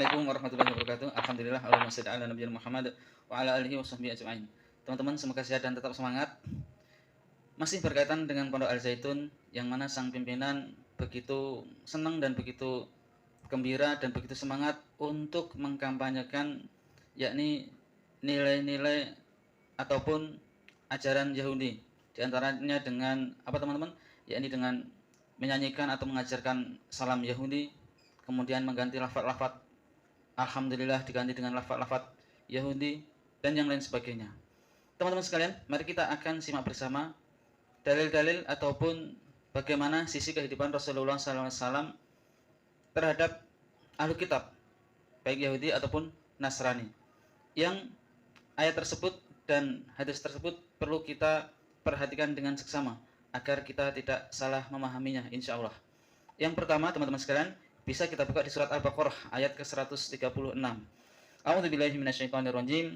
Assalamualaikum warahmatullahi wabarakatuh. Alhamdulillah, Allahumma shalli ala nabiyina Muhammad wa ala alihi washabbihi ajmain. Teman-teman, semoga sehat dan tetap semangat. Masih berkaitan dengan Pondok Al Zaitun, yang mana sang pimpinan begitu senang dan begitu gembira dan begitu semangat untuk mengkampanyekan yakni nilai-nilai ataupun ajaran Yahudi. Di antaranya dengan apa teman-teman? Yakni dengan menyanyikan atau mengajarkan salam Yahudi, kemudian mengganti lafaz-lafaz Alhamdulillah diganti dengan lafaz-lafaz Yahudi dan yang lain sebagainya. Teman-teman sekalian, mari kita akan simak bersama dalil-dalil ataupun bagaimana sisi kehidupan Rasulullah SAW terhadap ahlu kitab, baik Yahudi ataupun Nasrani. Yang ayat tersebut dan hadis tersebut perlu kita perhatikan dengan seksama agar kita tidak salah memahaminya, insya Allah. Yang pertama, teman-teman sekalian, bisa kita buka di surat Al-Baqarah ayat ke-136. A'udzubillahi minasyaitonirrajim.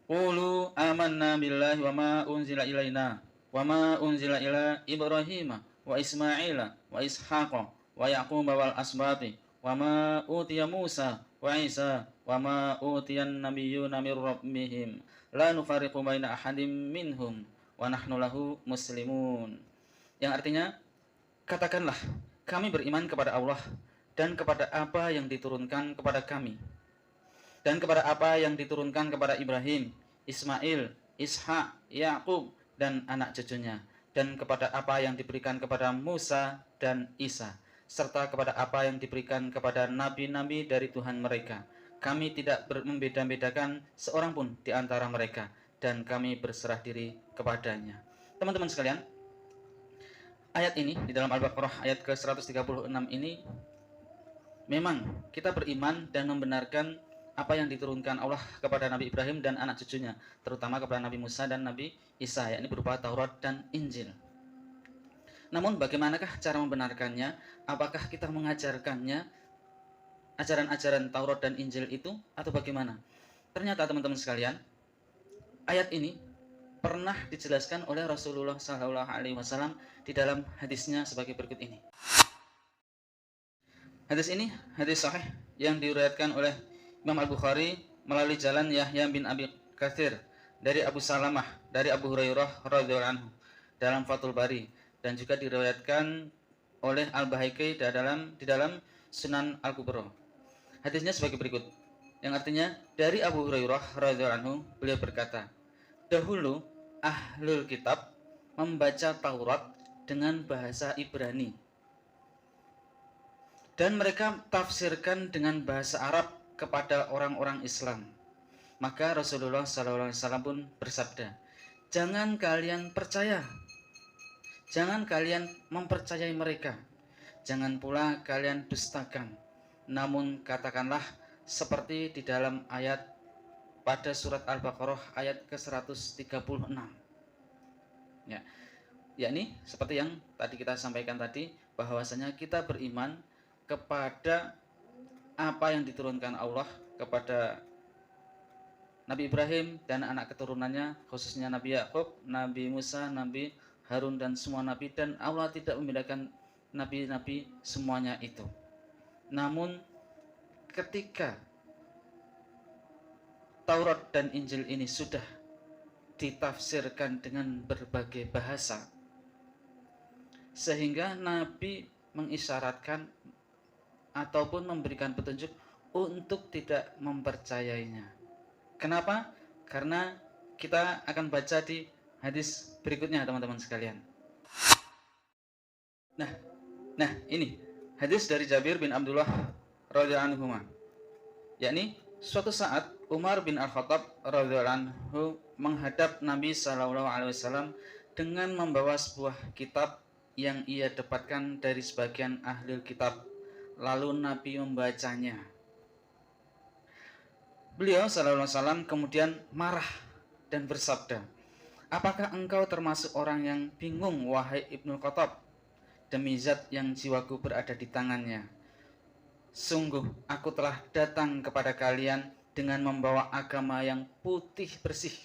Qulu amanna billahi wa ma unzila ilaina wa ma unzila ila Ibrahim wa Ismaila wa Ishaqa wa Yaqub wal asbati wa ma utiya Musa wa Isa wa ma utiyan nabiyyuna min rabbihim la nufariqu baina ahadim minhum wa nahnu lahu muslimun. Yang artinya, katakanlah, kami beriman kepada Allah dan kepada apa yang diturunkan kepada kami dan kepada apa yang diturunkan kepada Ibrahim, Ismail, Ishak, Yakub dan anak cucunya, dan kepada apa yang diberikan kepada Musa dan Isa, serta kepada apa yang diberikan kepada nabi-nabi dari Tuhan mereka. Kami tidak membeda-bedakan seorang pun di antara mereka, dan kami berserah diri kepadanya. Teman-teman sekalian, ayat ini di dalam Al-Baqarah ayat ke-136 ini memang kita beriman dan membenarkan apa yang diturunkan Allah kepada Nabi Ibrahim dan anak cucunya, terutama kepada Nabi Musa dan Nabi Isa, yakni berupa Taurat dan Injil. Namun bagaimanakah cara membenarkannya? Apakah kita mengajarkannya ajaran-ajaran Taurat dan Injil itu atau bagaimana? Ternyata teman-teman sekalian, ayat ini pernah dijelaskan oleh Rasulullah SAW di dalam hadisnya sebagai berikut ini. Hadis ini hadis sahih yang diriwayatkan oleh Imam Al-Bukhari melalui jalan Yahya bin Abi Katsir dari Abu Salamah dari Abu Hurairah radhiyallahu anhu dalam Fathul Bari, dan juga diriwayatkan oleh Al-Baihaqi di dalam Sunan Al-Kubra. Hadisnya sebagai berikut, yang artinya dari Abu Hurairah radhiyallahu anhu, beliau berkata, dahulu ahlul kitab membaca Taurat dengan bahasa Ibrani dan mereka tafsirkan dengan bahasa Arab kepada orang-orang Islam. Maka Rasulullah SAW pun bersabda, jangan kalian percaya, jangan kalian mempercayai mereka, jangan pula kalian dustakan, namun katakanlah seperti di dalam ayat pada surat Al-Baqarah ayat ke-136. Ya, yakni seperti yang tadi kita sampaikan tadi, bahwasanya kita beriman kepada apa yang diturunkan Allah kepada Nabi Ibrahim dan anak keturunannya, khususnya Nabi Yakub, Nabi Musa, Nabi Harun dan semua nabi, dan Allah tidak membedakan nabi-nabi semuanya itu. Namun ketika Taurat dan Injil ini sudah ditafsirkan dengan berbagai bahasa, sehingga Nabi mengisyaratkan ataupun memberikan petunjuk untuk tidak mempercayainya. Kenapa? Karena kita akan baca di hadis berikutnya, teman-teman sekalian. Nah, ini hadis dari Jabir bin Abdullah radhiyallahu anhu, yakni suatu saat Umar bin Al-Khattab radhiyallahu anhu menghadap Nabi SAW dengan membawa sebuah kitab yang ia dapatkan dari sebagian ahli kitab. Lalu Nabi membacanya. Beliau SAW kemudian marah dan bersabda, apakah engkau termasuk orang yang bingung, wahai Ibnu Khattab? Demi zat yang jiwaku berada di tangannya, sungguh aku telah datang kepada kalian dengan membawa agama yang putih bersih.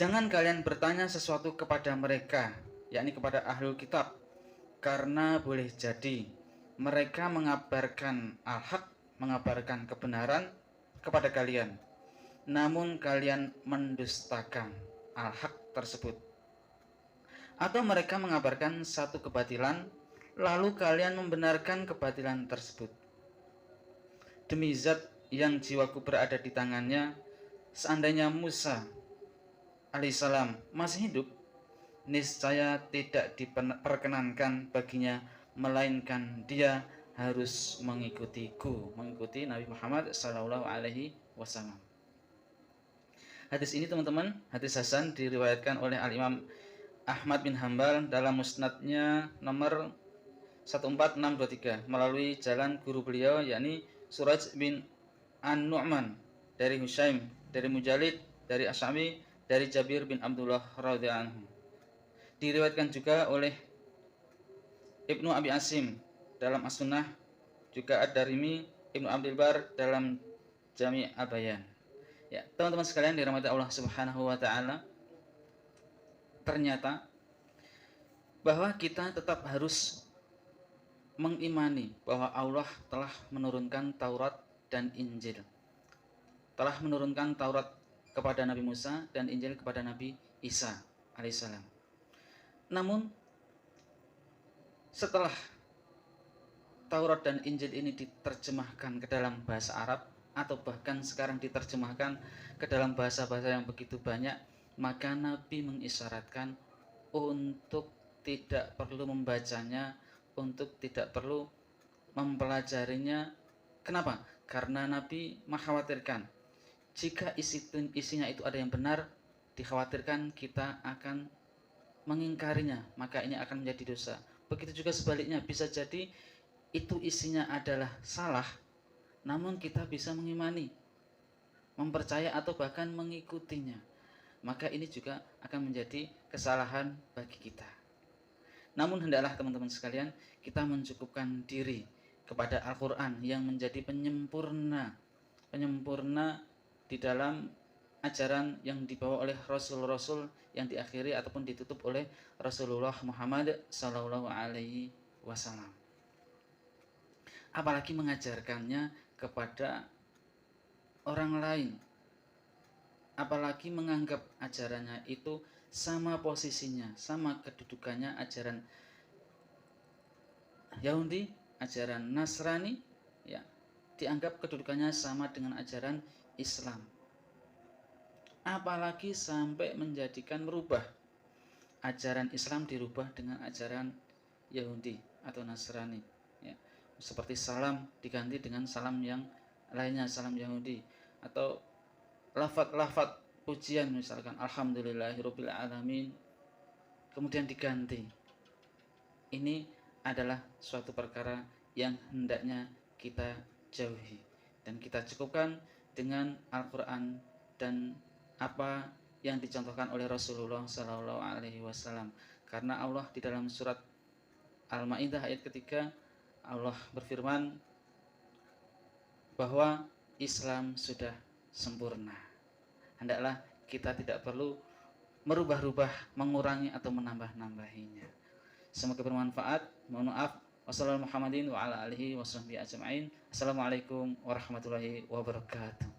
Jangan kalian bertanya sesuatu kepada mereka, yakni kepada ahlul kitab, karena boleh jadi mereka mengabarkan al-haq, mengabarkan kebenaran kepada kalian, namun kalian mendustakan al-haq tersebut. Atau mereka mengabarkan satu kebatilan, lalu kalian membenarkan kebatilan tersebut. Demi zat yang jiwaku berada di tangannya, seandainya Musa alaihissalam masih hidup, niscaya tidak diperkenankan baginya, melainkan dia harus mengikutiku, mengikuti Nabi Muhammad Sallallahu Alaihi Wasallam. Hadis ini teman-teman, hadis hasan, diriwayatkan oleh Al-Imam Ahmad bin Hambal dalam musnadnya nomor 14623 melalui jalan guru beliau, yakni Suraj bin An-Nu'man, dari Hushaim, dari Mujalid, dari Asy'ami, dari Jabir bin Abdullah radhiyallahu anhu. Diriwayatkan juga oleh Ibnu Abi Asim dalam As-Sunnah, juga Ad-Darimi, Ibnu Abdul Bar dalam Jami' Al-Bayan. Ya, teman-teman sekalian dirahmati Allah Subhanahu wa taala, ternyata bahwa kita tetap harus mengimani bahwa Allah telah menurunkan Taurat dan Injil. Telah menurunkan Taurat kepada Nabi Musa dan Injil kepada Nabi Isa alaihissalam. Namun setelah Taurat dan Injil ini diterjemahkan ke dalam bahasa Arab, atau bahkan sekarang diterjemahkan ke dalam bahasa-bahasa yang begitu banyak, maka Nabi mengisyaratkan untuk tidak perlu membacanya, untuk tidak perlu mempelajarinya. Kenapa? Karena Nabi mengkhawatirkan jika isinya itu ada yang benar, dikhawatirkan kita akan mengingkarinya, maka ini akan menjadi dosa. Begitu juga sebaliknya, bisa jadi itu isinya adalah salah, namun kita bisa mengimani, mempercaya atau bahkan mengikutinya, maka ini juga akan menjadi kesalahan bagi kita. Namun hendaklah teman-teman sekalian kita mencukupkan diri kepada Al-Quran yang menjadi penyempurna di dalam ajaran yang dibawa oleh Rasul-Rasul yang diakhiri ataupun ditutup oleh Rasulullah Muhammad Sallallahu Alaihi Wasallam. Apalagi mengajarkannya kepada orang lain, apalagi menganggap ajarannya itu sama posisinya, sama kedudukannya ajaran Yahudi, ajaran Nasrani, ya, dianggap kedudukannya sama dengan ajaran Islam. Apalagi sampai menjadikan merubah ajaran Islam, dirubah dengan ajaran Yahudi atau Nasrani, ya. Seperti salam diganti dengan salam yang lainnya, salam Yahudi, atau lafaz-lafaz pujian misalkan alhamdulillahirabbil alamin kemudian diganti. Ini adalah suatu perkara yang hendaknya kita jauhi dan kita cukupkan dengan Al-Quran dan apa yang dicontohkan oleh Rasulullah Sallallahu Alaihi Wasallam. Karena Allah di dalam surat Al-Maidah ayat ketiga, Allah berfirman bahwa Islam sudah sempurna. Hendaklah kita tidak perlu merubah-rubah, mengurangi atau menambah-nambahinya. Semoga bermanfaat. Mohon maaf. Wassalamualaikum warahmatullahi wabarakatuh.